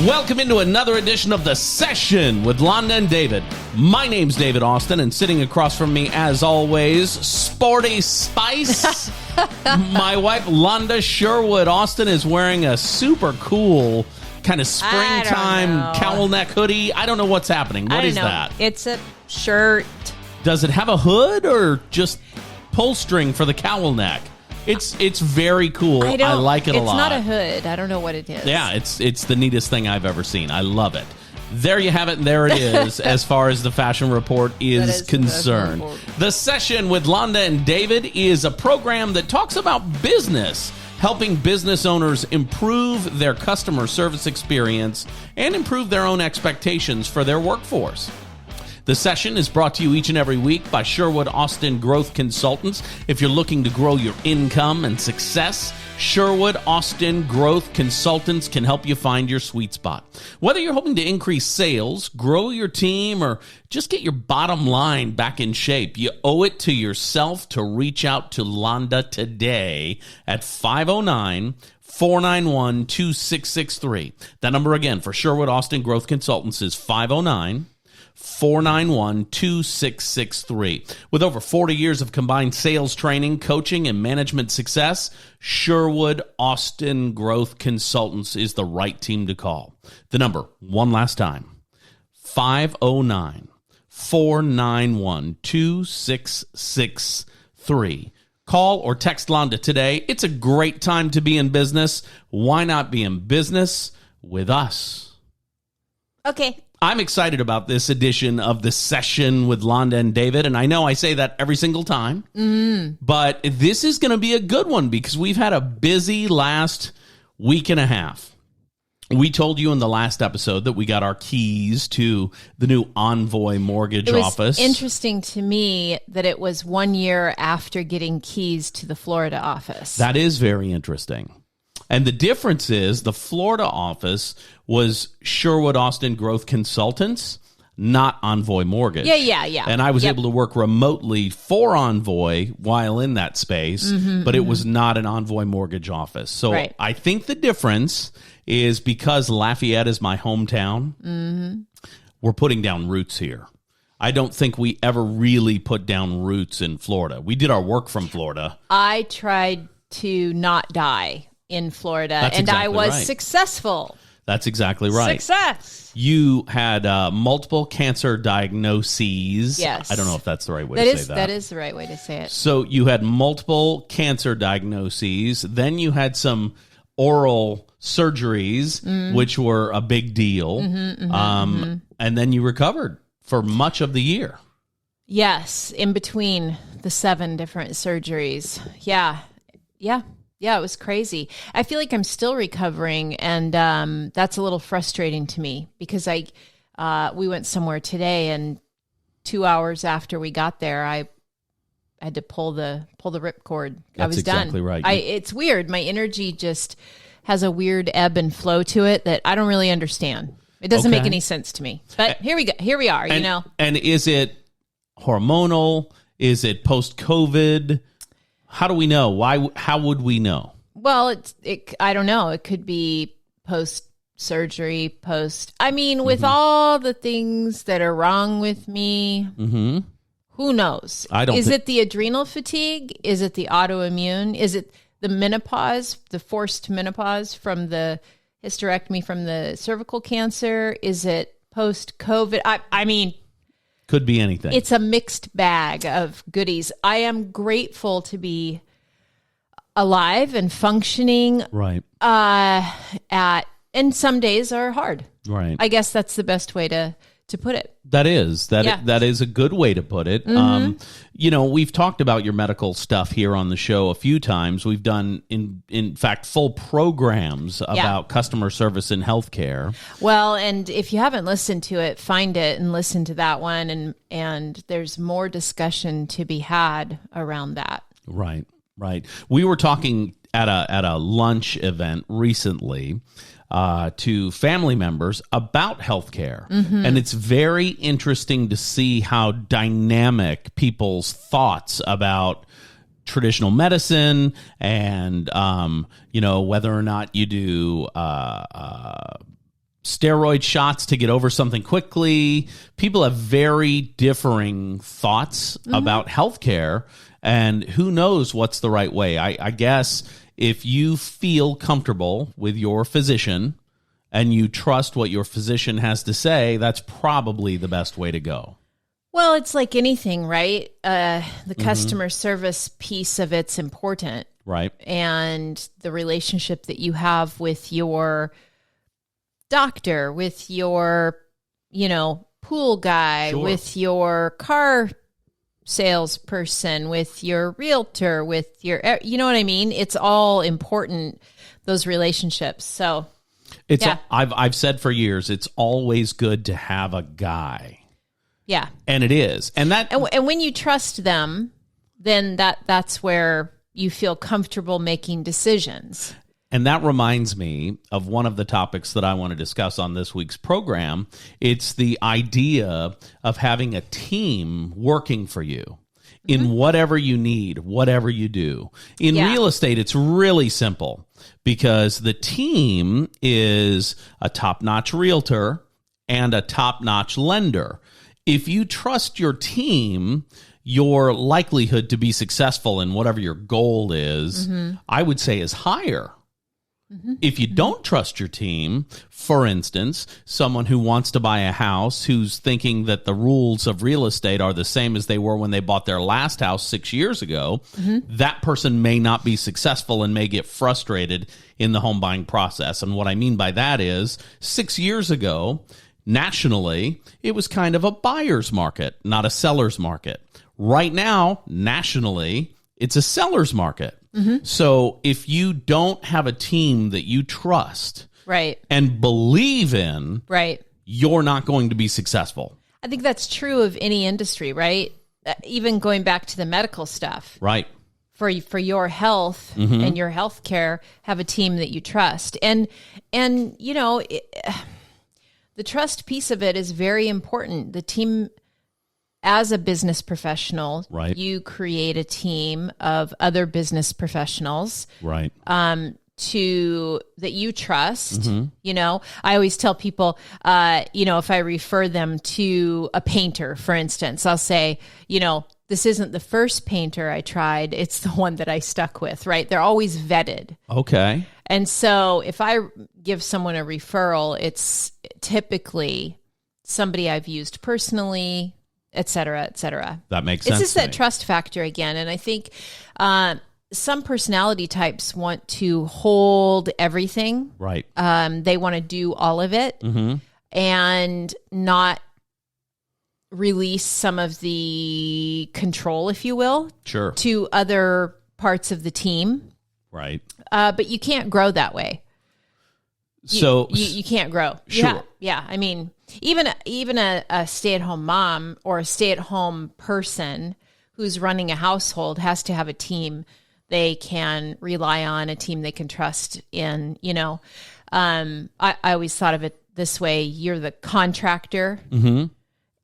Welcome into another edition of The Session with Londa and David. My name's David Austin, and sitting across from me, as always, Sporty Spice. My wife, Londa Sherwood Austin, is wearing a super cool kind of springtime cowl neck hoodie. I don't know what's happening. What is that? It's a shirt. Does it have a hood or just pull string for the cowl neck? It's very cool. I like it a lot. It's not a hood. I don't know what it is. Yeah, it's the neatest thing I've ever seen. I love it. There you have it, and there it is as far as the fashion report is concerned. The Session with Londa and David is a program that talks about business, helping business owners improve their customer service experience and improve their own expectations for their workforce. The Session is brought to you each and every week by Sherwood Austin Growth Consultants. If you're looking to grow your income and success, Sherwood Austin Growth Consultants can help you find your sweet spot. Whether you're hoping to increase sales, grow your team, or just get your bottom line back in shape, you owe it to yourself to reach out to Londa today at 509-491-2663. That number again for Sherwood Austin Growth Consultants is 509-491-2663. With over 40 years of combined sales training, coaching, and management success, Sherwood Austin Growth Consultants is the right team to call. The number, one last time, 509-491-2663. Call or text Londa today. It's a great time to be in business. Why not be in business with us? Okay. I'm excited about this edition of The Session with Londa and David, and I know I say that every single time, but this is going to be a good one because we've had a busy last week and a half. We told you in the last episode that we got our keys to the new Envoy mortgage office. It was interesting to me that it was 1 year after getting keys to the Florida office. That is very interesting. And the difference is the Florida office was Sherwood Austin Growth Consultants, not Envoy Mortgage. Yeah. And I was able to work remotely for Envoy while in that space, but it was not an Envoy Mortgage office. So I think the difference is because Lafayette is my hometown, we're putting down roots here. I don't think we ever really put down roots in Florida. We did our work from Florida. I tried to not die in Florida, I was successful. That's exactly right. Success. You had multiple cancer diagnoses. Yes. I don't know if that's the right way to say that. That is the right way to say it. So you had multiple cancer diagnoses. Then you had some oral surgeries, which were a big deal. And then you recovered for much of the year. Yes, in between the 7 different surgeries. Yeah, it was crazy. I feel like I'm still recovering, and that's a little frustrating to me because we went somewhere today, and 2 hours after we got there, I had to pull the ripcord. I was done. Exactly right. It's weird. My energy just has a weird ebb and flow to it that I don't really understand. It doesn't make any sense to me. But here we go. Here we are. And is it hormonal? Is it post-COVID? How do we know? Why? How would we know? Well, I don't know. It could be post-surgery, with all the things that are wrong with me, who knows? Is it the adrenal fatigue? Is it the autoimmune? Is it the menopause, the forced menopause from the hysterectomy from the cervical cancer? Is it post-COVID? Could be anything. It's a mixed bag of goodies. I am grateful to be alive and functioning. Right. And some days are hard. Right. I guess that's the best way to put it. That is a good way to put it. We've talked about your medical stuff here on the show a few times. We've done, in fact, full programs about customer service in healthcare. Well, and if you haven't listened to it, find it and listen to that one. And there's more discussion to be had around that. Right. We were talking at a lunch event recently to family members about healthcare. And it's very interesting to see how dynamic people's thoughts about traditional medicine and, whether or not you do steroid shots to get over something quickly. People have very differing thoughts about healthcare, and who knows what's the right way. I guess if you feel comfortable with your physician and you trust what your physician has to say, that's probably the best way to go. Well, it's like anything, right? The customer service piece of it's important. Right. And the relationship that you have with your doctor, with your, pool guy, with your car salesperson, with your realtor, with your, you know what I mean? It's all important, those relationships. So I've said for years, it's always good to have a guy. Yeah. And it is. And when you trust them, then that's where you feel comfortable making decisions. And that reminds me of one of the topics that I want to discuss on this week's program. It's the idea of having a team working for you in whatever you need, whatever you do. In real estate, it's really simple because the team is a top-notch realtor and a top-notch lender. If you trust your team, your likelihood to be successful in whatever your goal is, I would say, is higher. If you don't trust your team, for instance, someone who wants to buy a house who's thinking that the rules of real estate are the same as they were when they bought their last house 6 years ago, that person may not be successful and may get frustrated in the home buying process. And what I mean by that is 6 years ago, nationally, it was kind of a buyer's market, not a seller's market. Right now, nationally, it's a seller's market. So if you don't have a team that you trust and believe in, you're not going to be successful. I think that's true of any industry, right? Even going back to the medical stuff. Right. For your health and your health care, have a team that you trust. And the trust piece of it is very important. The team, as a business professional, you create a team of other business professionals, that you trust. I always tell people, if I refer them to a painter, for instance, I'll say, this isn't the first painter I tried. It's the one that I stuck with, right? They're always vetted. Okay. And so if I give someone a referral, it's typically somebody I've used personally, et cetera, et cetera. That makes sense. It's just that trust factor again. And I think some personality types want to hold everything. Right. They want to do all of it and not release some of the control, if you will, to other parts of the team. Right. But you can't grow that way. You can't grow. Sure. Yeah. I mean, even a stay-at-home mom or a stay-at-home person who's running a household has to have a team they can rely on, a team they can trust in. I always thought of it this way: you're the contractor,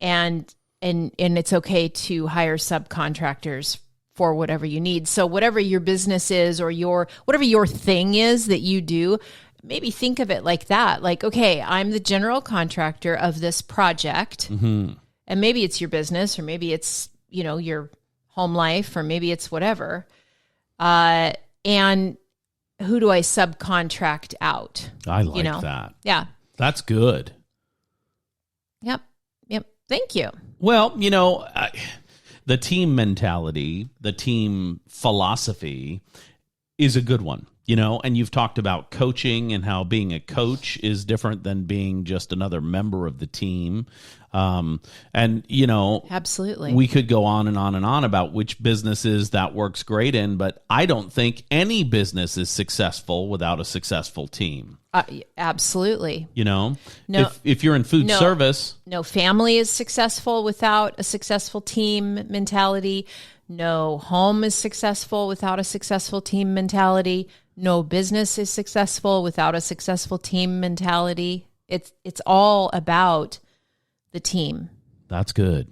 and it's okay to hire subcontractors for whatever you need. So whatever your business is or whatever your thing is that you do, maybe think of it like that. Like, okay, I'm the general contractor of this project, and maybe it's your business, or maybe it's, your home life, or maybe it's whatever. And who do I subcontract out? I like that. Yeah. That's good. Yep. Thank you. Well, the team mentality, the team philosophy is a good one. And you've talked about coaching and how being a coach is different than being just another member of the team. Absolutely, we could go on and on and on about which businesses that works great in, but I don't think any business is successful without a successful team. Absolutely. No, if you're in food service, no family is successful without a successful team mentality. No home is successful without a successful team mentality. No business is successful without a successful team mentality. It's all about the team. That's good.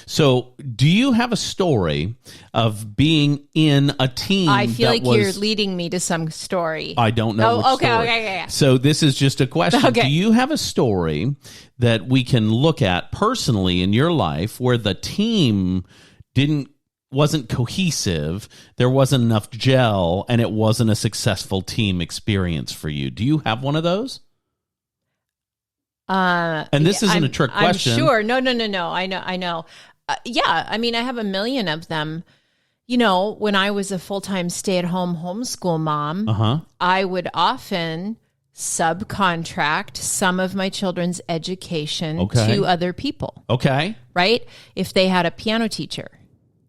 So, do you have a story of being in a team? I feel like you're leading me to some story. I don't know. Okay. So, this is just a question. Okay. Do you have a story that we can look at personally in your life where the team wasn't cohesive, there wasn't enough gel, and it wasn't a successful team experience for you? Do you have one of those? And this isn't a trick question. I'm sure. No. I know. Yeah. I mean, I have a million of them. You know, when I was a full-time stay-at-home homeschool mom, I would often subcontract some of my children's education to other people. Okay. Right? If they had a piano teacher.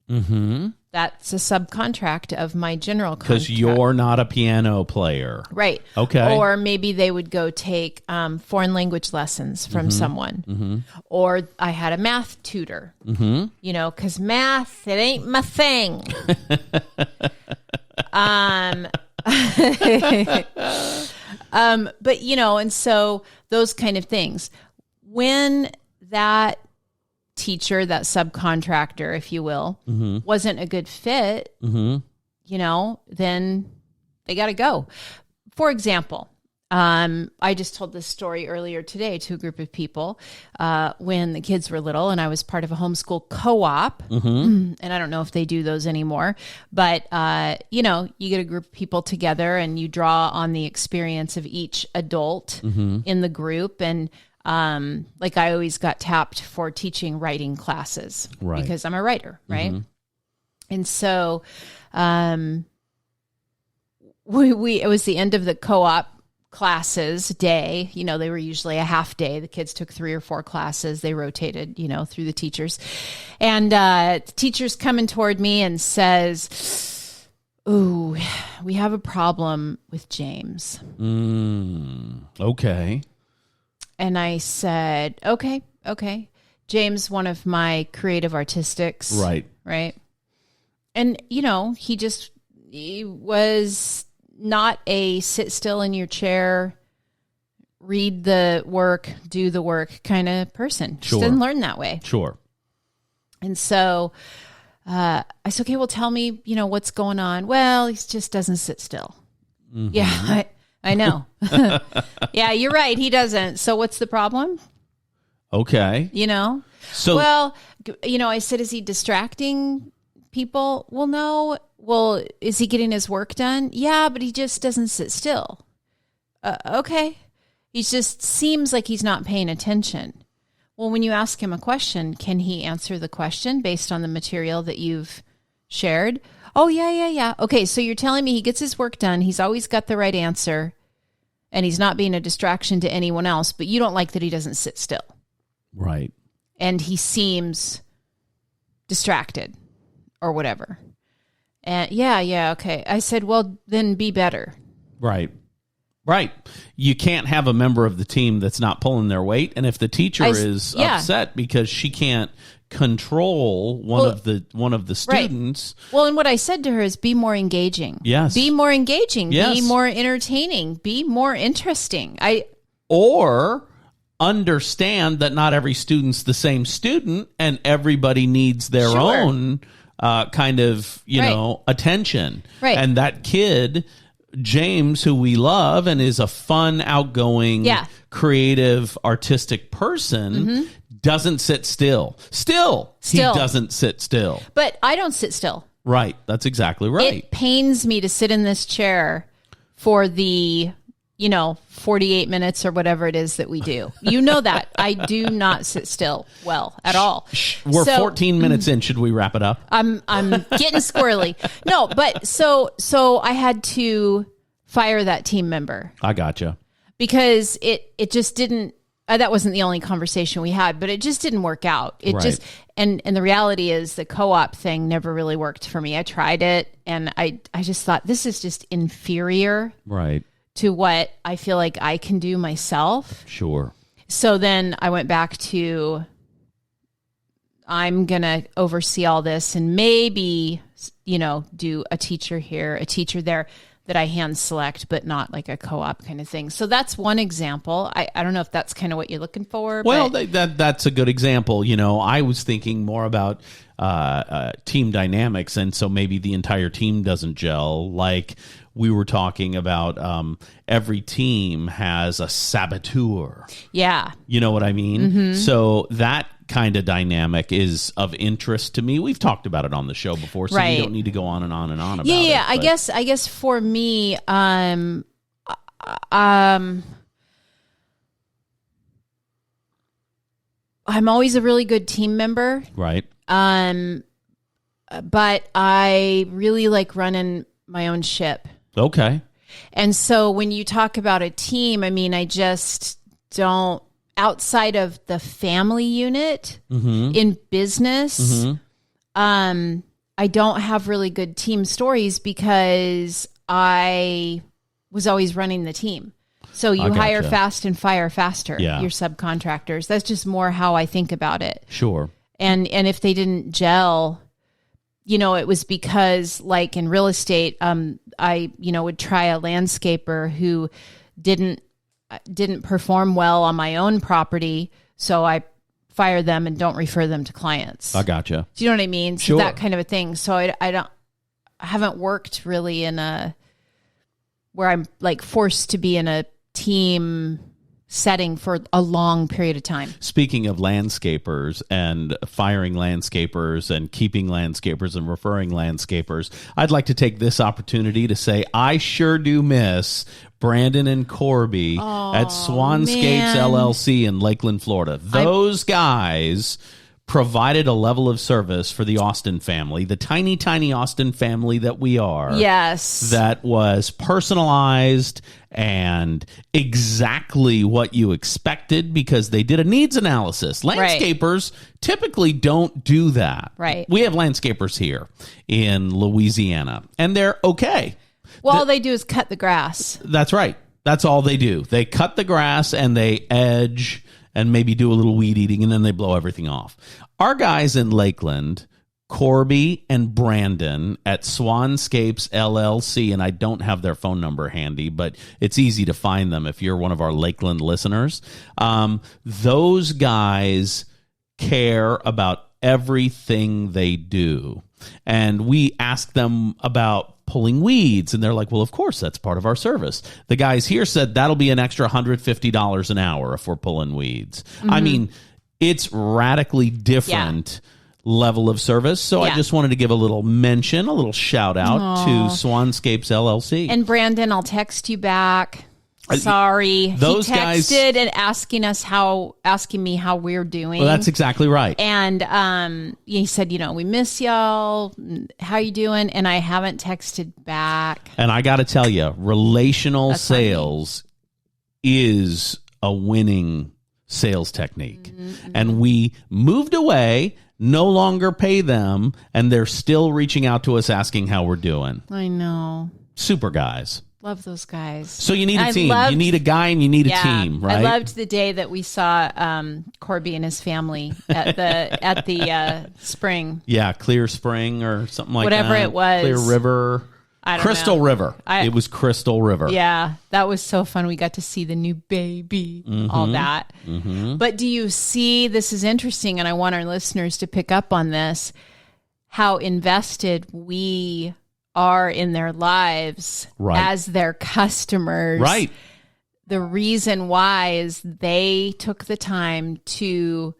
Mm-hmm. That's a subcontract of my general contract. Because you're not a piano player. Right. Okay. Or maybe they would go take foreign language lessons from someone. Mm-hmm. Or I had a math tutor. Mm-hmm. You know, because math, it ain't my thing. But, you know, and so those kind of things. When that teacher, that subcontractor, if you will, wasn't a good fit, you know, then they got to go. For example, I just told this story earlier today to a group of people when the kids were little, and I was part of a homeschool co-op, and I don't know if they do those anymore, but, you know, you get a group of people together and you draw on the experience of each adult in the group, and like I always got tapped for teaching writing classes because I'm a writer, right? And so it was the end of the co-op classes day. You know, they were usually a half day. The kids took 3 or 4 classes. They rotated, you know, through the teachers. And the teacher's coming toward me and says, "Ooh, we have a problem with James." Okay. And I said, okay. James, one of my creative artistics. Right. And, you know, he was not a sit still in your chair, read the work, do the work kind of person. Just didn't learn that way. Sure. And so I said, okay, well, tell me, you know, what's going on. Well, he just doesn't sit still. Yeah, I know. Yeah, you're right. He doesn't. So what's the problem? Okay. You know? So, well, you know, I said, is he distracting people? Well, no. Well, is he getting his work done? Yeah, but he just doesn't sit still. Okay. He just seems like he's not paying attention. Well, when you ask him a question, can he answer the question based on the material that you've shared? Oh, yeah. Okay, so you're telling me he gets his work done. He's always got the right answer, and he's not being a distraction to anyone else, but you don't like that he doesn't sit still. Right. And he seems distracted or whatever. And yeah, okay. I said, well, then be better. Right. You can't have a member of the team that's not pulling their weight. And if the teacher is upset because she can't control one of the students. Right. Well, and what I said to her is be more engaging. Yes. Be more engaging. Yes. Be more entertaining. Be more interesting. Or understand that not every student's the same student and everybody needs their own kind of, you know, attention. Right. And that kid, James, who we love and is a fun, outgoing, creative, artistic person, doesn't sit still. Still, he doesn't sit still. But I don't sit still. Right. That's exactly right. It pains me to sit in this chair for the, 48 minutes or whatever it is that we do. You know that. I do not sit still well at all. We're 14 minutes in. Should we wrap it up? I'm getting squirrely. No, but so I had to fire that team member. I gotcha. Because it just didn't, that wasn't the only conversation we had, but it just didn't work out. It just, and the reality is the co-op thing never really worked for me. I tried it and I just thought this is just inferior. Right. To what I feel like I can do myself. Sure. So then I went back to, I'm going to oversee all this and maybe, do a teacher here, a teacher there. that I hand select, but not like a co-op kind of thing. So that's one example. I don't know if that's kind of what you're looking for. Well, that's a good example. I was thinking more about team dynamics, and so maybe the entire team doesn't gel. Like we were talking about, every team has a saboteur. Yeah. You know what I mean? Mm-hmm. So that kind of dynamic is of interest to me. We've talked about it on the show before, so you don't need to go on and on and on about it. Yeah, I guess for me, I'm always a really good team member. Right. But I really like running my own ship. Okay. And so when you talk about a team, I mean, I just don't, outside of the family unit in business, I don't have really good team stories because I was always running the team. So you hire fast and fire faster, your subcontractors. That's just more how I think about it. Sure. And if they didn't gel, it was because like in real estate, I would try a landscaper who didn't perform well on my own property, so I fire them and don't refer them to clients. I gotcha. Do you know what I mean? Sure. So that kind of a thing. So I haven't worked really where I'm like forced to be in a team setting for a long period of time. Speaking of landscapers and firing landscapers and keeping landscapers and referring landscapers, I'd like to take this opportunity to say I sure do miss Brandon and Corby at Swanscapes LLC in Lakeland, Florida. Those guys provided a level of service for the Austin family, the tiny, tiny Austin family that we are. Yes. That was personalized and exactly what you expected because they did a needs analysis. Landscapers typically don't do that. Right. We have landscapers here in Louisiana, and they're okay. Well, all they do is cut the grass. That's right. That's all they do. They cut the grass and they edge and maybe do a little weed eating, and then they blow everything off. Our guys in Lakeland, Corby and Brandon at Swanscapes LLC, and I don't have their phone number handy, but it's easy to find them if you're one of our Lakeland listeners. Those guys care about everything they do. And we ask them about pulling weeds, and they're like, well, of course, that's part of our service. The guys here said that'll be an extra $150 an hour if we're pulling weeds. Mm-hmm. I mean, it's radically different level of service. So I just wanted to give a little mention, a little shout out to Swanscapes LLC. And Brandon, I'll text you back. Sorry. Those he texted and asking me how we're doing. Well, that's exactly right. And he said, we miss y'all. How you doing? And I haven't texted back. And I got to tell you, relational sales is a winning sales technique. Mm-hmm. And we moved away, no longer pay them, and they're still reaching out to us asking how we're doing. I know. Super guys. Love those guys. So you need a team. You need a guy and you need a team, right? I loved the day that we saw Corby and his family at the spring. Yeah, Clear Spring or something like Whatever that. It was. Clear River. I don't Crystal know. River. It was Crystal River. Yeah, that was so fun. We got to see the new baby, all that. Mm-hmm. But do you see, this is interesting, and I want our listeners to pick up on this, how invested we are in their lives as their customers. Right. The reason why is they took the time to,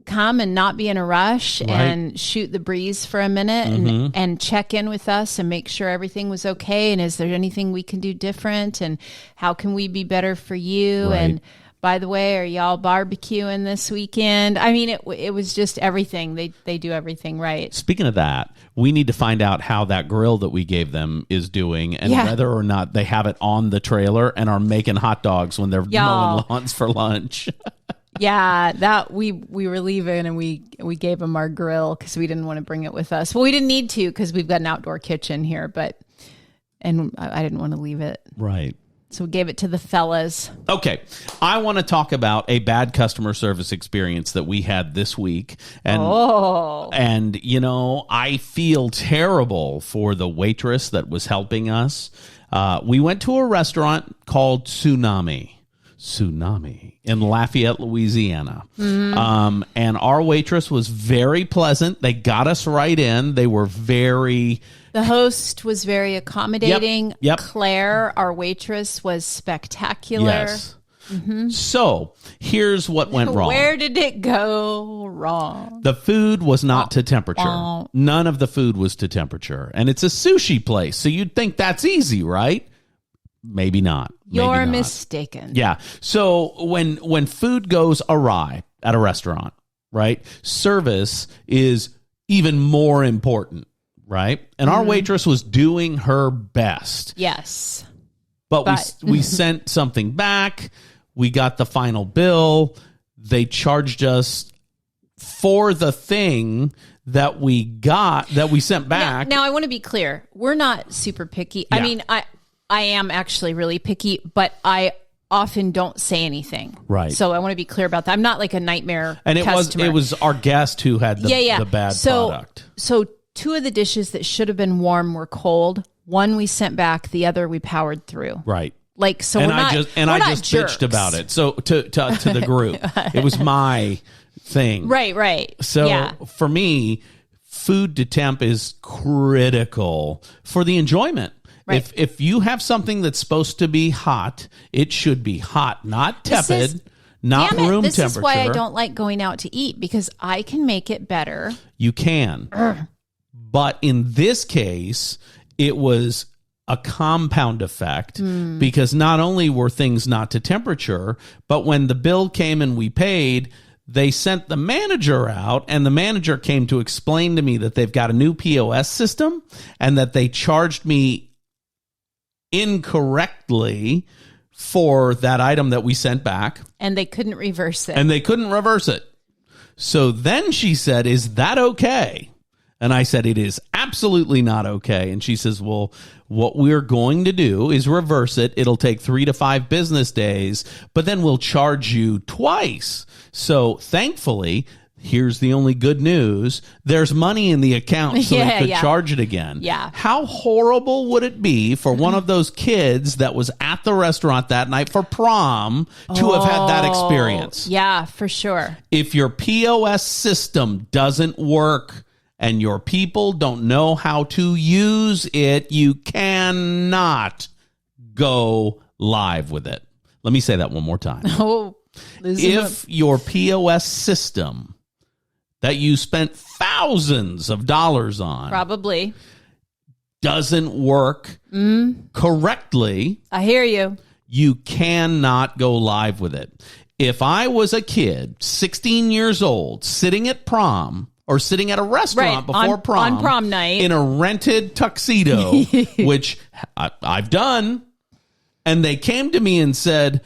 come and not be in a rush and shoot the breeze for a minute and check in with us and make sure everything was okay. And is there anything we can do different? And how can we be better for you? Right. And by the way, are y'all barbecuing this weekend? I mean, it was just everything. They do everything right. Speaking of that, we need to find out how that grill that we gave them is doing and whether or not they have it on the trailer and are making hot dogs when they're mowing lawns for lunch. Yeah, that we were leaving and we gave them our grill because we didn't want to bring it with us. Well, we didn't need to because we've got an outdoor kitchen here, and I didn't want to leave it. Right. So we gave it to the fellas. Okay. I want to talk about a bad customer service experience that we had this week. And you know, I feel terrible for the waitress that was helping us. We went to a restaurant called Tsunami in Lafayette, Louisiana. And our waitress was very pleasant. They got us right in. They were The host was very accommodating. Yep. Claire, our waitress, was spectacular. Yes. So here's what went wrong. Where did it go wrong? The food was not to temperature. None of the food was to temperature. And it's a sushi place, so you'd think that's easy, right? Maybe not. You're mistaken. Yeah. So when food goes awry at a restaurant, right, service is even more important, right? And our waitress was doing her best. Yes. But we sent something back. We got the final bill. They charged us for the thing that we sent back. Now I want to be clear. We're not super picky. Yeah. I mean, I am actually really picky, but I often don't say anything. Right. So I want to be clear about that. I'm not like a nightmare and customer. It was our guest who had the bad product. So 2 of the dishes that should have been warm were cold. One we sent back, the other we powered through. Right. Like, so and we're not, I just jerks. bitched about it. So to the group, it was my thing. Right. So for me, food to temp is critical for the enjoyment. Right. If you have something that's supposed to be hot, it should be hot, not tepid, not room temperature. This is why I don't like going out to eat, because I can make it better. You can. But in this case, it was a compound effect because not only were things not to temperature, but when the bill came and we paid, they sent the manager out, and the manager came to explain to me that they've got a new POS system and that they charged me incorrectly for that item that we sent back. And they couldn't reverse it. So then she said, "Is that okay?" And I said, "It is absolutely not okay." And she says, "Well, what we're going to do is reverse it. It'll take 3 to 5 business days, but then we'll charge you twice." So thankfully, here's the only good news. There's money in the account, so they could charge it again. Yeah. How horrible would it be for one of those kids that was at the restaurant that night for prom to have had that experience? Yeah, for sure. If your POS system doesn't work and your people don't know how to use it, you cannot go live with it. Let me say that one more time. If your POS system that you spent thousands of dollars on probably doesn't work correctly, I hear you. You cannot go live with it. If I was a kid, 16 years old, sitting at prom or sitting at a restaurant before prom, on prom night, in a rented tuxedo, which I've done, and they came to me and said,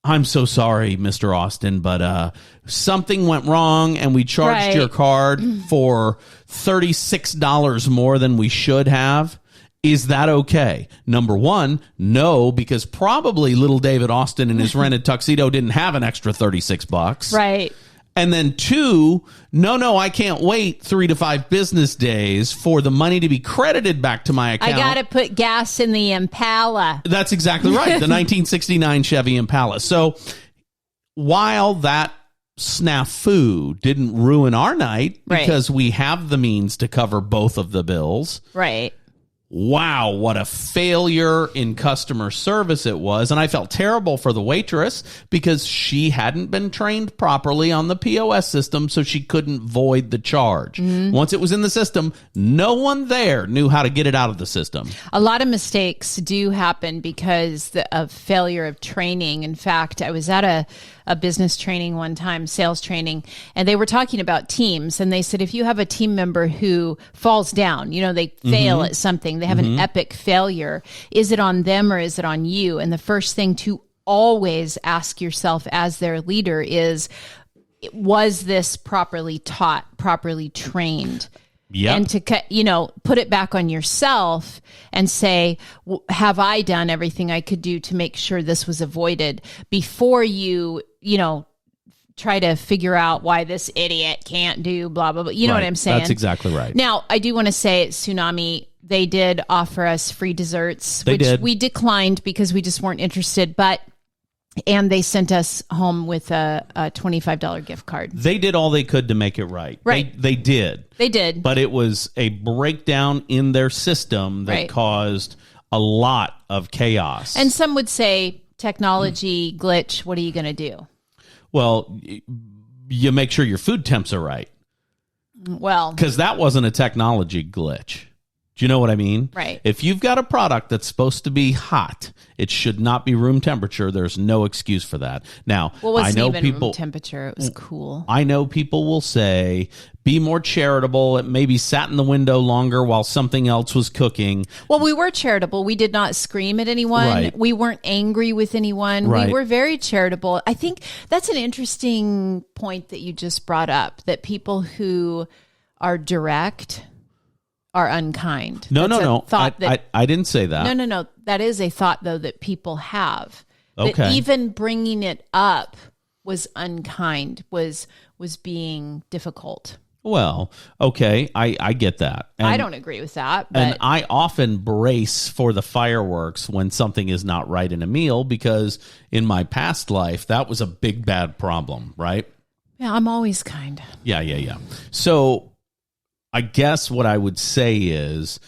"I'm so sorry, Mr. Austin, but something went wrong and we charged your card for $36 more than we should have. Is that okay?" Number one, no, because probably little David Austin in his rented tuxedo didn't have an extra $36. Right. And then 2, no, I can't wait 3 to 5 business days for the money to be credited back to my account. I got to put gas in the Impala. That's exactly right. The 1969 Chevy Impala. So while that snafu didn't ruin our night because we have the means to cover both of the bills. Right. Wow, what a failure in customer service it was. And I felt terrible for the waitress because she hadn't been trained properly on the POS system, so she couldn't void the charge. Once it was in the system, no one there knew how to get it out of the system. A lot of mistakes do happen because of failure of training. In fact, I was at a business training one time, sales training, and they were talking about teams. And they said, if you have a team member who falls down, they fail at something, they have an epic failure, is it on them or is it on you? And the first thing to always ask yourself as their leader is, was this properly taught, properly trained? And to put it back on yourself and say, have I done everything I could do to make sure this was avoided before you try to figure out why this idiot can't do blah, blah, blah. You know what I'm saying? That's exactly right. Now, I do want to say at Tsunami, they did offer us free desserts, which we declined because we just weren't interested. And they sent us home with a $25 gift card. They did all they could to make it right. Right. They did. They did. But it was a breakdown in their system that caused a lot of chaos. And some would say technology glitch. What are you going to do? Well, you make sure your food temps are right. Well, because that wasn't a technology glitch. Do you know what I mean? Right. If you've got a product that's supposed to be hot, it should not be room temperature. There's no excuse for that. Now, I know room temperature. It was cool. I know people will say, be more charitable. It maybe sat in the window longer while something else was cooking. Well, we were charitable. We did not scream at anyone. Right. We weren't angry with anyone. Right. We were very charitable. I think that's an interesting point that you just brought up, that people who are direct are unkind. No. I didn't say that. No. That is a thought, though, that people have. Okay. That even bringing it up was unkind, was being difficult. Well, okay, I get that. And I don't agree with that. But and I often brace for the fireworks when something is not right in a meal, because in my past life, that was a big, bad problem, right? Yeah, I'm always kind. Yeah. So I guess what I would say is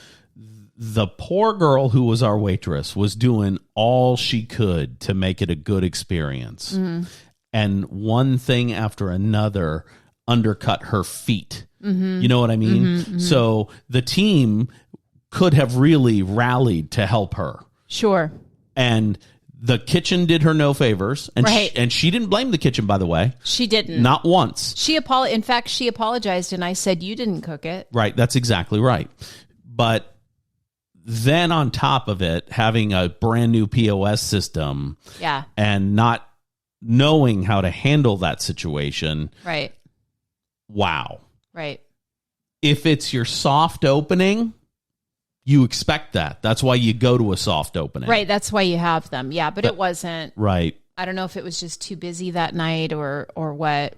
the poor girl who was our waitress was doing all she could to make it a good experience. Mm-hmm. And one thing after another undercut her feet. Mm-hmm. You know what I mean? Mm-hmm. So the team could have really rallied to help her. Sure. And the kitchen did her no favors, and she didn't blame the kitchen, by the way. She didn't. Not once. In fact, she apologized, and I said, you didn't cook it. Right, that's exactly right. But then on top of it, having a brand new POS system, and not knowing how to handle that situation. Right. Wow. Right. If it's your soft opening, you expect that. That's why you go to a soft opening. Right. That's why you have them. Yeah. But it wasn't. Right. I don't know if it was just too busy that night or what.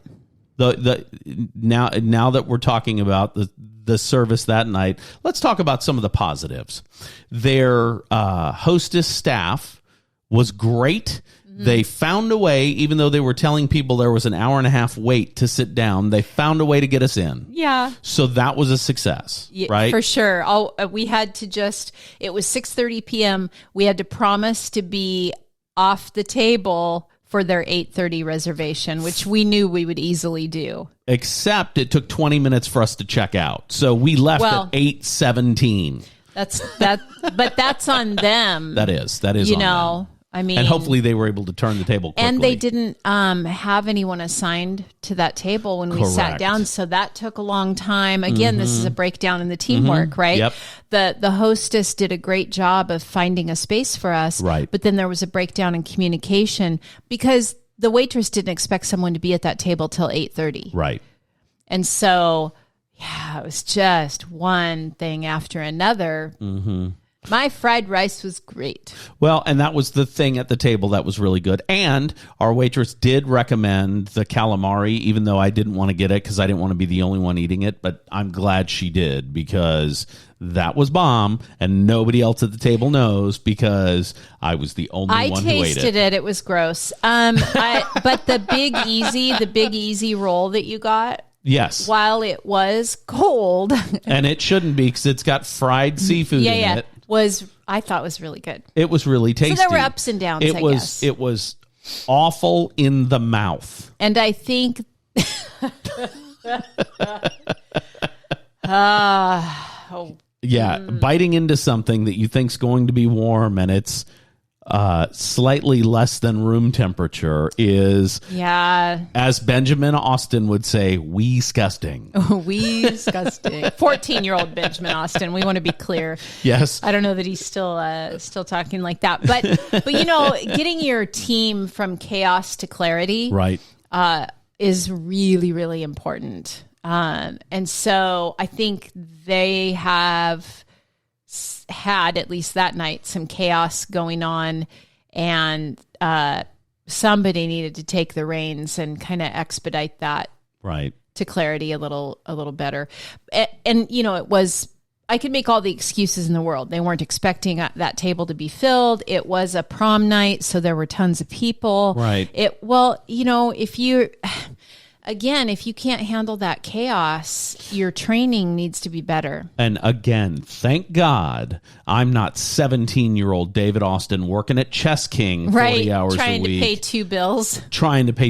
Now that we're talking about the service that night, let's talk about some of the positives. Their hostess staff was great. They found a way, even though they were telling people there was an hour and a half wait to sit down, they found a way to get us in. Yeah. So that was a success, right? For sure. We had to it was 6:30 p.m. We had to promise to be off the table for their 8:30 reservation, which we knew we would easily do. Except it took 20 minutes for us to check out. So we left at 8:17. But that's on them. That is on them. I mean, and hopefully they were able to turn the table quickly. And they didn't have anyone assigned to that table when we sat down, so that took a long time. Again, this is a breakdown in the teamwork, right? Yep. The hostess did a great job of finding a space for us, right? But then there was a breakdown in communication because the waitress didn't expect someone to be at that table till 8:30, right? And so, it was just one thing after another. Mm-hmm. My fried rice was great. Well, and that was the thing at the table that was really good. And our waitress did recommend the calamari, even though I didn't want to get it because I didn't want to be the only one eating it. But I'm glad she did, because that was bomb, and nobody else at the table knows because I was the only one who ate it. I tasted it. It was gross. But the Big Easy roll that you got. Yes. While it was cold. And it shouldn't be, because it's got fried seafood in it. I thought was really good. It was really tasty. So there were ups and downs, I guess. It was awful in the mouth. And I think... biting into something that you think's going to be warm and it's slightly less than room temperature is, as Benjamin Austin would say, wee-squsting. Wee-squsting. 14-year-old Benjamin Austin. We want to be clear. Yes. I don't know that he's still talking like that. But getting your team from chaos to clarity, right, is really, really important. And so I think they have had, at least that night, some chaos going on, and somebody needed to take the reins and kind of expedite that to clarity a little better. And it was, I could make all the excuses in the world. They weren't expecting that table to be filled. It was a prom night, so there were tons of people. Right. If you can't handle that chaos, your training needs to be better. And again, thank God I'm not 17-year-old David Austin working at Chess King 40 hours a week. Trying to pay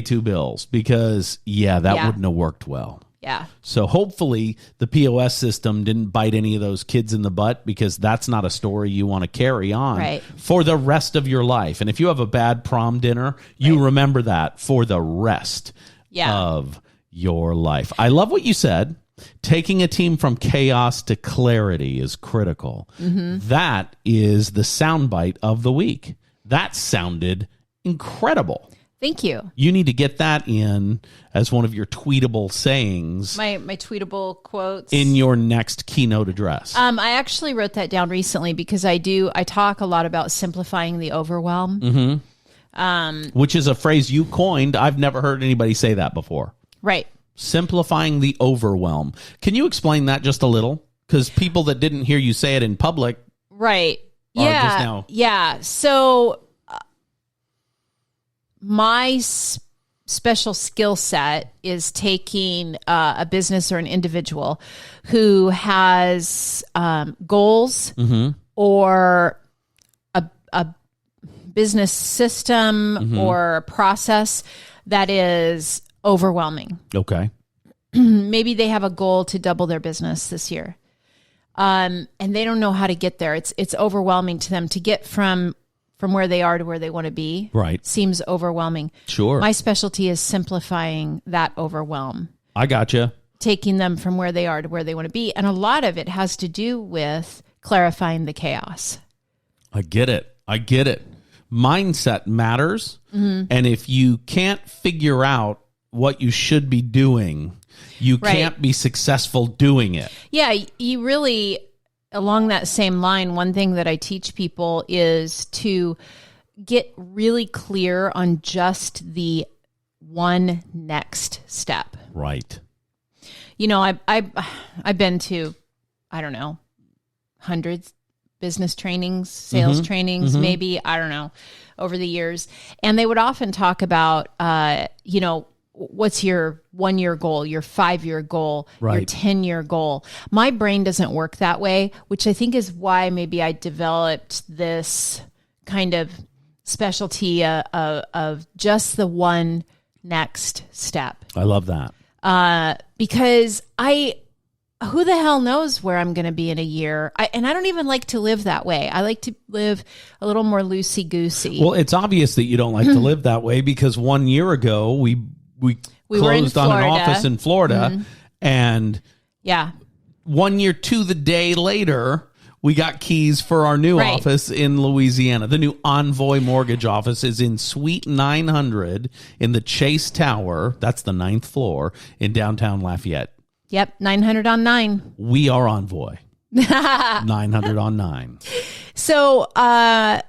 two bills. Because, that wouldn't have worked well. Yeah. So hopefully the POS system didn't bite any of those kids in the butt, because that's not a story you want to carry on for the rest of your life. And if you have a bad prom dinner, you remember that for the rest of your life. I love what you said. Taking a team from chaos to clarity is critical. Mm-hmm. That is the soundbite of the week. That sounded incredible. Thank you. You need to get that in as one of your tweetable sayings. My tweetable quotes. In your next keynote address. I actually wrote that down recently because I talk a lot about simplifying the overwhelm. Mm-hmm. Which is a phrase you coined. I've never heard anybody say that before. Right. Simplifying the overwhelm. Can you explain that just a little? Because people that didn't hear you say it in public. Right. Just now. Yeah. So my special skill set is taking a business or an individual who has goals or a business system or a process that is overwhelming. Okay. Maybe they have a goal to double their business this year. And they don't know how to get there. It's overwhelming to them to get from where they are to where they want to be. Right. Seems overwhelming. Sure. My specialty is simplifying that overwhelm. I gotcha. Taking them from where they are to where they want to be. And a lot of it has to do with clarifying the chaos. I get it. Mindset matters. Mm-hmm. And if you can't figure out what you should be doing, you can't be successful doing it. Yeah, you really, along that same line, one thing that I teach people is to get really clear on just the one next step. Right. I've been to, I don't know, hundreds business trainings, sales trainings, maybe, I don't know, over the years. And they would often talk about, what's your 1-year goal, your 5-year goal, your 10-year goal. My brain doesn't work that way, which I think is why maybe I developed this kind of specialty of just the one next step. I love that. Because who the hell knows where I'm going to be in a year? And I don't even like to live that way. I like to live a little more loosey-goosey. Well, it's obvious that you don't like to live that way, because 1 year ago, we closed on an office in Florida, and 1 year to the day later, we got keys for our new office in Louisiana. The new Envoy Mortgage office is in Suite 900 in the Chase Tower. That's the 9th floor in downtown Lafayette. Yep, 900 on 9. We are Envoy. 900 on 9. So, I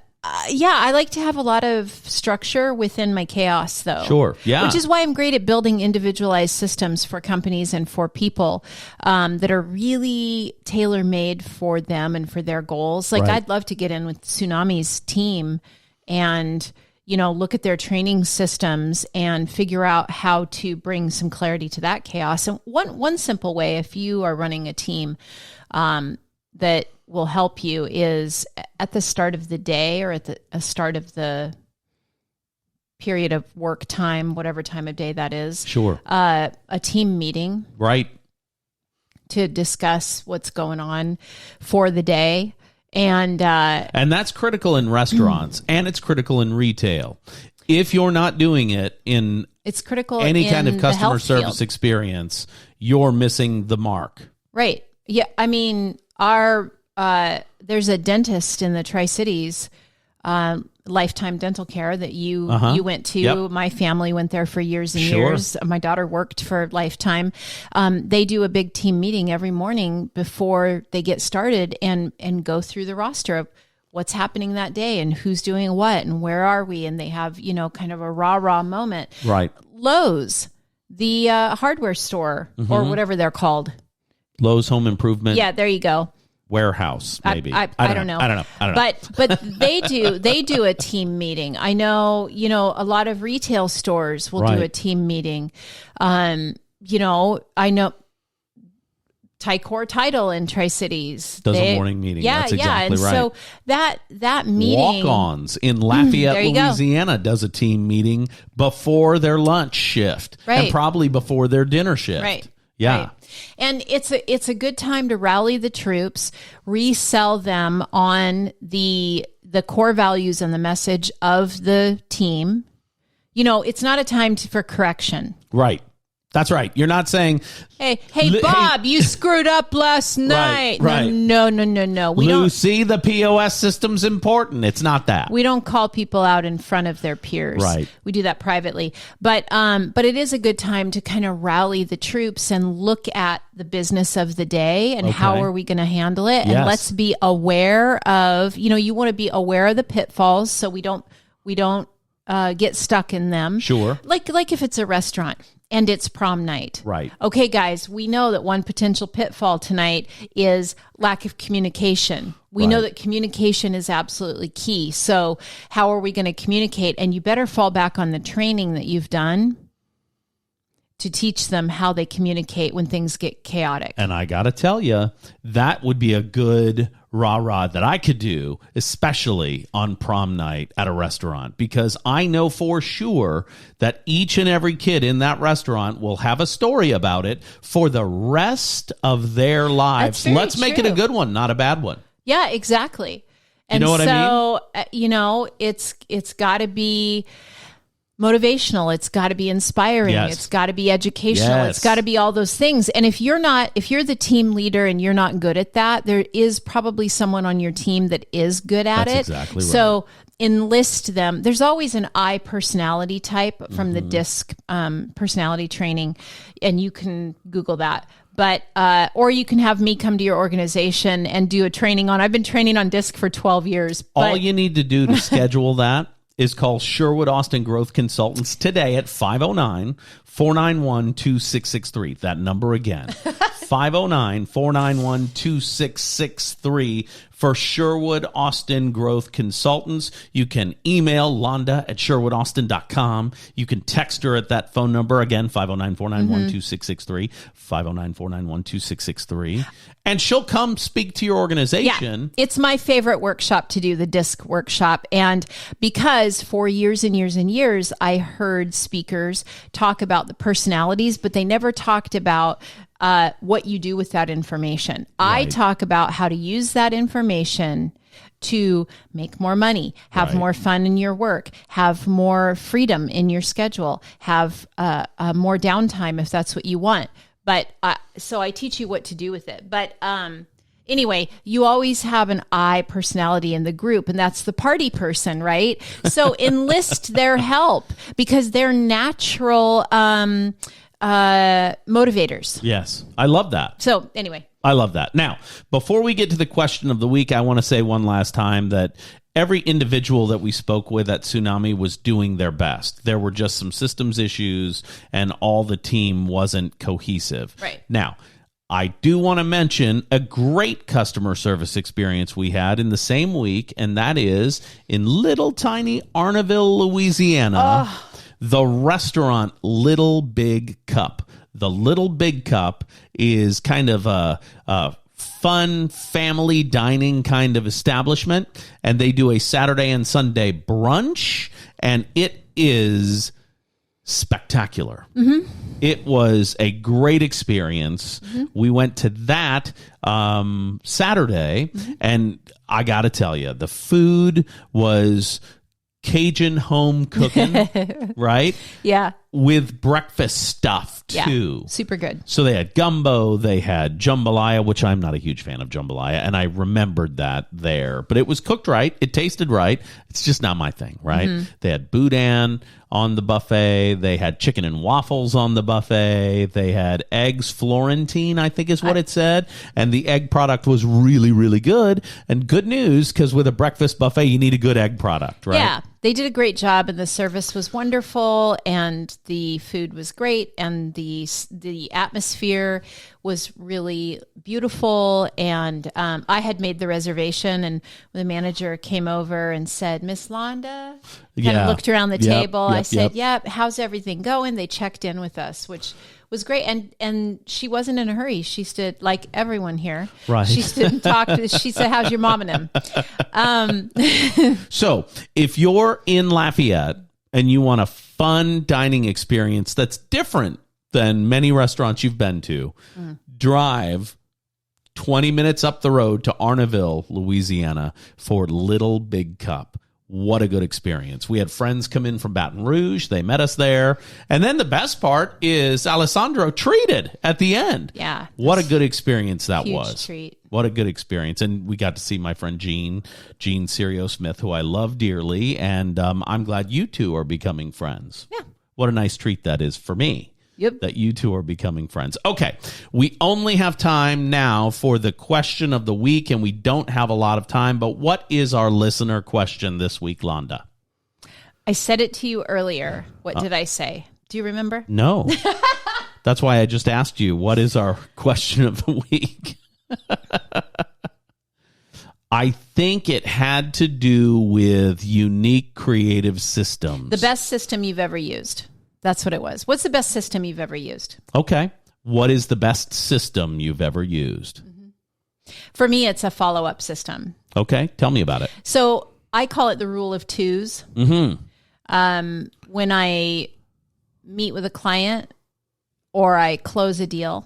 like to have a lot of structure within my chaos, though. Sure, yeah. Which is why I'm great at building individualized systems for companies and for people that are really tailor-made for them and for their goals. Like, I'd love to get in with Tsunami's team and look at their training systems and figure out how to bring some clarity to that chaos. And one simple way, if you are running a team that will help you, is at the start of the day or at the start of the period of work time, whatever time of day that is. Sure. A team meeting. Right. To discuss what's going on for the day. And that's critical in restaurants and it's critical in retail. If you're not doing it in it's critical any in kind of customer field. service experience, you're missing the mark. Right. Yeah. I mean, there's a dentist in the Tri-Cities. Lifetime Dental Care that you went to. Yep. My family went there for years and years. My daughter worked for Lifetime. They do a big team meeting every morning before they get started and go through the roster of what's happening that day and who's doing what and where are we. And they have, kind of a rah-rah moment. Right. Lowe's, the hardware store or whatever they're called. Lowe's Home Improvement. Yeah, there you go. Warehouse, maybe. I don't know. But they do a team meeting. I know, a lot of retail stores will do a team meeting. I know Ticor Title in Tri-Cities does a morning meeting. Yeah, that's exactly and right. So that meeting, Walk-Ons in Lafayette, Louisiana, does a team meeting before their lunch shift and probably before their dinner shift. Right. Yeah. Right. And it's a good time to rally the troops, resell them on the core values and the message of the team. It's not a time for correction. Right. That's right. You're not saying, hey, Bob, you screwed up last night. Right. No. Lucy, the POS system's important. It's not that. We don't call people out in front of their peers. Right. We do that privately. But it is a good time to kind of rally the troops and look at the business of the day and how are we going to handle it. And let's be aware of, you want to be aware of the pitfalls so we don't get stuck in them. Sure. Like if it's a restaurant and it's prom night. Right. Okay, guys, we know that one potential pitfall tonight is lack of communication. We know that communication is absolutely key. So how are we going to communicate? And you better fall back on the training that you've done to teach them how they communicate when things get chaotic. And I got to tell you, that would be a good rah-rah that I could do, especially on prom night at a restaurant, because I know for sure that each and every kid in that restaurant will have a story about it for the rest of their lives. Let's make it a good one, not a bad one. Yeah, exactly. And you know what I mean? It's got to be motivational. It's got to be inspiring. Yes. It's got to be educational. Yes. It's got to be all those things. And if you're the team leader and you're not good at that, there is probably someone on your team that is good at it. Exactly right. So enlist them. There's always an I personality type from the DISC personality training, and you can Google that. But or you can have me come to your organization and do a training on. I've been training on DISC for 12 years. All you need to do to schedule that is call Sherwood Austin Growth Consultants today at 509-491-2663. That number again, 509-491-2663 for Sherwood Austin Growth Consultants. You can email Londa at sherwoodaustin.com. You can text her at that phone number, again, 509-491-2663, 509-491-2663. And she'll come speak to your organization. Yeah, it's my favorite workshop to do, the DISC workshop. And because for years and years and years, I heard speakers talk about the personalities, but they never talked about what you do with that information. Right. I talk about how to use that information to make more money, have more fun in your work, have more freedom in your schedule, have more downtime if that's what you want. But so I teach you what to do with it. But anyway, you always have an I personality in the group, and that's the party person, right? So enlist their help because they're natural motivators. Yes, I love that. So anyway. I love that. Now, before we get to the question of the week, I want to say one last time that every individual that we spoke with at Tsunami was doing their best. There were just some systems issues and all the team wasn't cohesive. Right. Now, I do want to mention a great customer service experience we had in the same week, and that is in little tiny Arnaville, Louisiana, the restaurant Little Big Cup. The Little Big Cup is kind of a fun family dining kind of establishment, and they do a Saturday and Sunday brunch, and it is spectacular. Mm-hmm. It was a great experience. Mm-hmm. We went to that Saturday, and I got to tell you, the food was Cajun home cooking, right? Yeah. with breakfast stuff too. Yeah, super good. So they had gumbo, they had jambalaya, which I'm not a huge fan of jambalaya, and I remembered that there. But it was cooked right. It tasted right. It's just not my thing, right? Mm-hmm. They had boudin on the buffet. They had chicken and waffles on the buffet. They had eggs Florentine, I think is what it said. And the egg product was really, really good. And good news, because with a breakfast buffet, you need a good egg product, right? Yeah. They did a great job, and the service was wonderful, and the food was great, and the atmosphere was really beautiful. And I had made the reservation, and the manager came over and said, "Miss Londa," kind of looked around the table. I said, "Yep, how's everything going?" They checked in with us, which was great. And she wasn't in a hurry. She stood, like everyone here. Right. She stood and talked. She said, "How's your mom and him?" So if you're in Lafayette and you want a fun dining experience that's different than many restaurants you've been to, drive 20 minutes up the road to Arnaville, Louisiana for Little Big Cup. What a good experience. We had friends come in from Baton Rouge. They met us there. And then the best part is Alessandro treated at the end. Yeah. What a good experience that huge was. Treat. What a good experience. And we got to see my friend Gene Serio-Smith, who I love dearly. And I'm glad you two are becoming friends. Yeah. What a nice treat that is for me. Yep. That you two are becoming friends. Okay. We only have time now for the question of the week, and we don't have a lot of time. But what is our listener question this week, Londa? I said it to you earlier. What did I say? Do you remember? No. That's why I just asked you, what is our question of the week? I think it had to do with unique creative systems. The best system you've ever used. That's what it was. What's the best system you've ever used? Okay. What is the best system you've ever used? Mm-hmm. For me, it's a follow-up system. Okay. Tell me about it. So I call it the rule of twos. Mm-hmm. When I meet with a client or I close a deal.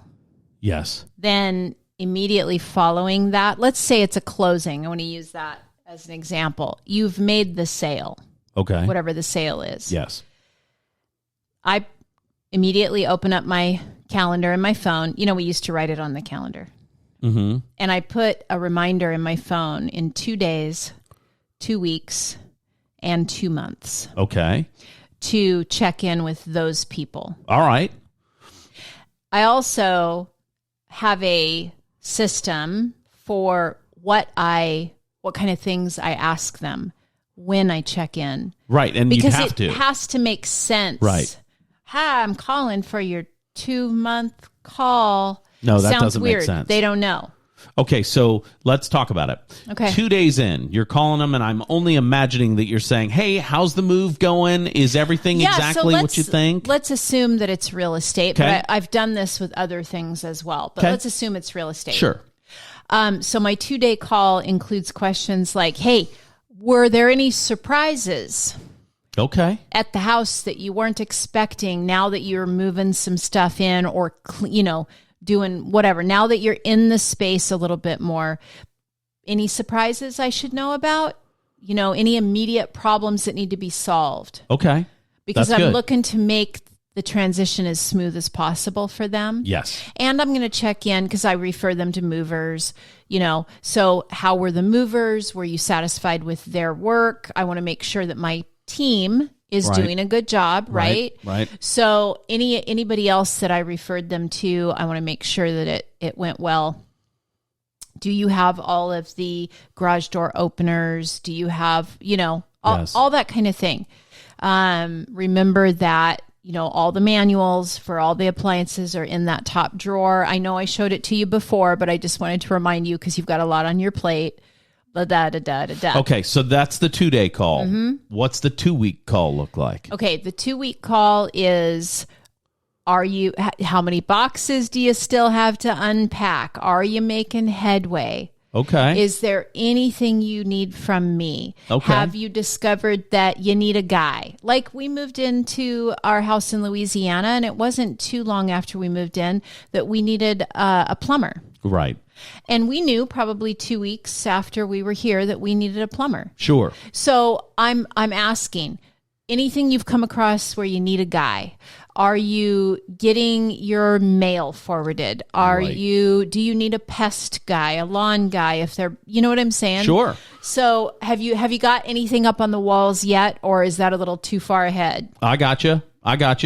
Yes. Then immediately following that, let's say it's a closing. I want to use that as an example. You've made the sale. Okay. Whatever the sale is. Yes. I immediately open up my calendar in my phone. You know, we used to write it on the calendar. Mm-hmm. And I put a reminder in my phone in 2 days, 2 weeks, and 2 months. Okay. To check in with those people. All right. I also have a system for what kind of things I ask them when I check in. Right. And because you have to. It has to make sense. Right. Hi, I'm calling for your 2-month call. No, that Sounds doesn't weird. make sense. They don't know. Okay, so let's talk about it. Okay. 2 days in, you're calling them, and I'm only imagining that you're saying, hey, how's the move going? Is everything exactly what you think? Let's assume that it's real estate, okay. but I've done this with other things as well. But let's assume it's real estate. Sure. So my 2-day call includes questions like, hey, were there any surprises? Okay. At the house that you weren't expecting now that you're moving some stuff in or, doing whatever. Now that you're in the space a little bit more, any surprises I should know about? Any immediate problems that need to be solved? Okay. Because That's I'm good. looking to make the transition as smooth as possible for them. Yes. And I'm going to check in because I refer them to movers, So how were the movers? Were you satisfied with their work? I want to make sure that my team is doing a good job, right? Right. So anybody else that I referred them to, I want to make sure that it went well. Do you have all of the garage door openers? Do you have, all that kind of thing? Remember that, all the manuals for all the appliances are in that top drawer. I know I showed it to you before, but I just wanted to remind you because you've got a lot on your plate. Okay, so that's the 2-day call. Mm-hmm. What's the 2-week call look like? Okay, the 2-week call is, how many boxes do you still have to unpack? Are you making headway? Okay. Is there anything you need from me? Okay. Have you discovered that you need a guy? Like we moved into our house in Louisiana, and it wasn't too long after we moved in that we needed a plumber. Right. And we knew probably 2 weeks after we were here that we needed a plumber. Sure. So I'm asking, anything you've come across where you need a guy? Are you getting your mail forwarded? Do you need a pest guy, a lawn guy, if they're, you know what I'm saying? Sure. So have you got anything up on the walls yet, or is that a little too far ahead? I gotcha.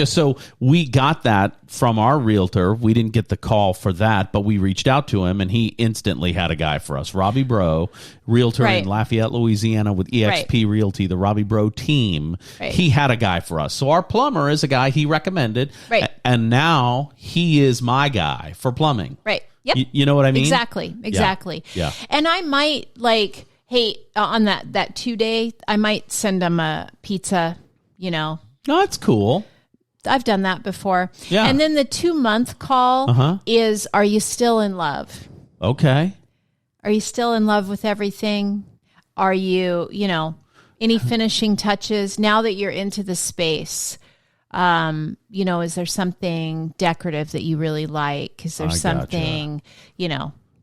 So we got that from our realtor. We didn't get the call for that, but we reached out to him, and he instantly had a guy for us. Robbie Bro, realtor in Lafayette, Louisiana with eXp Realty, the Robbie Bro team. He had a guy for us. So our plumber is a guy he recommended, and now he is my guy for plumbing. Right. Yep. You know what I mean? Exactly. Yeah. And I might hey, on that 2-day, I might send him a pizza, Oh, that's cool. I've done that before. Yeah. And then the 2-month call is, are you still in love? Okay. Are you still in love with everything? Are you, any finishing touches now that you're into the space? Is there something decorative that you really like? Is there something,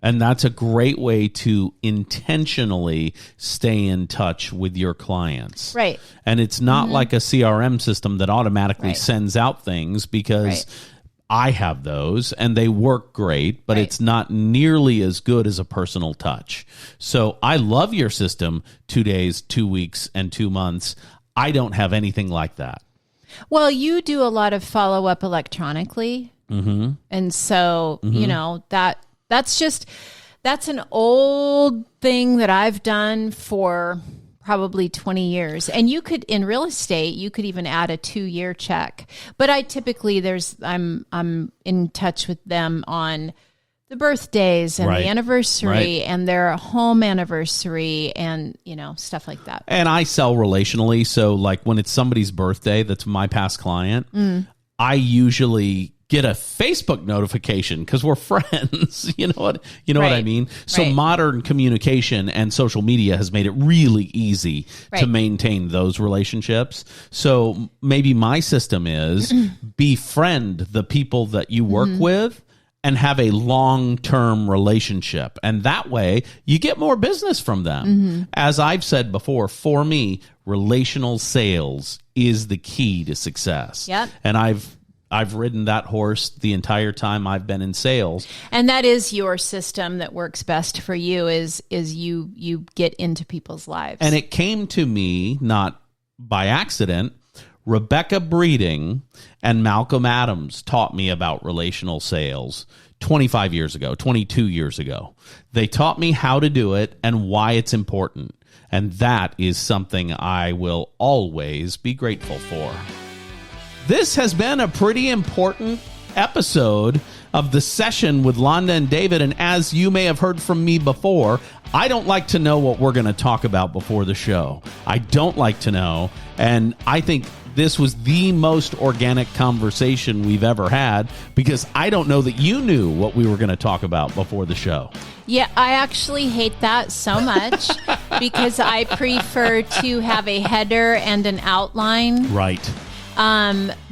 And that's a great way to intentionally stay in touch with your clients. Right. And it's not like a CRM system that automatically sends out things, because I have those and they work great, but it's not nearly as good as a personal touch. So I love your system, 2 days, 2 weeks, and 2 months. I don't have anything like that. Well, you do a lot of follow-up electronically. Mm-hmm. And so, that's an old thing that I've done for probably 20 years. And you could, in real estate, you could even add a 2-year check. But I typically, I'm in touch with them on the birthdays and the anniversary and their home anniversary and, stuff like that. And I sell relationally. So like when it's somebody's birthday, that's my past client, I usually get a Facebook notification because we're friends. You know what I mean? So modern communication and social media has made it really easy to maintain those relationships. So maybe my system is befriend the people that you work with and have a long-term relationship. And that way you get more business from them. As I've said before, for me, relational sales is the key to success. Yep. And I've ridden that horse the entire time I've been in sales. And that is your system that works best for you, is you get into people's lives. And it came to me not by accident. Rebecca Breeding and Malcolm Adams taught me about relational sales 25 years ago, 22 years ago. They taught me how to do it and why it's important. And that is something I will always be grateful for. This has been a pretty important episode of The Session with Londa and David. And as you may have heard from me before, I don't like to know what we're going to talk about before the show. I don't like to know. And I think this was the most organic conversation we've ever had, because I don't know that you knew what we were going to talk about before the show. Yeah, I actually hate that so much because I prefer to have a header and an outline. Right.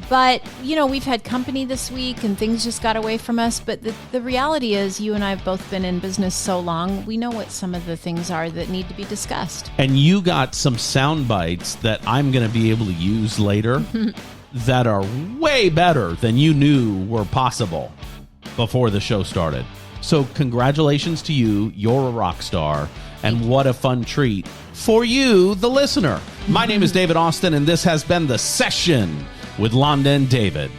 But, we've had company this week and things just got away from us. But the reality is, you and I have both been in business so long, we know what some of the things are that need to be discussed. And you got some sound bites that I'm going to be able to use later that are way better than you knew were possible before the show started. So congratulations to you. You're a rock star. And what a fun treat for you, the listener. My name is David Austin, and this has been The Session with Londa and David.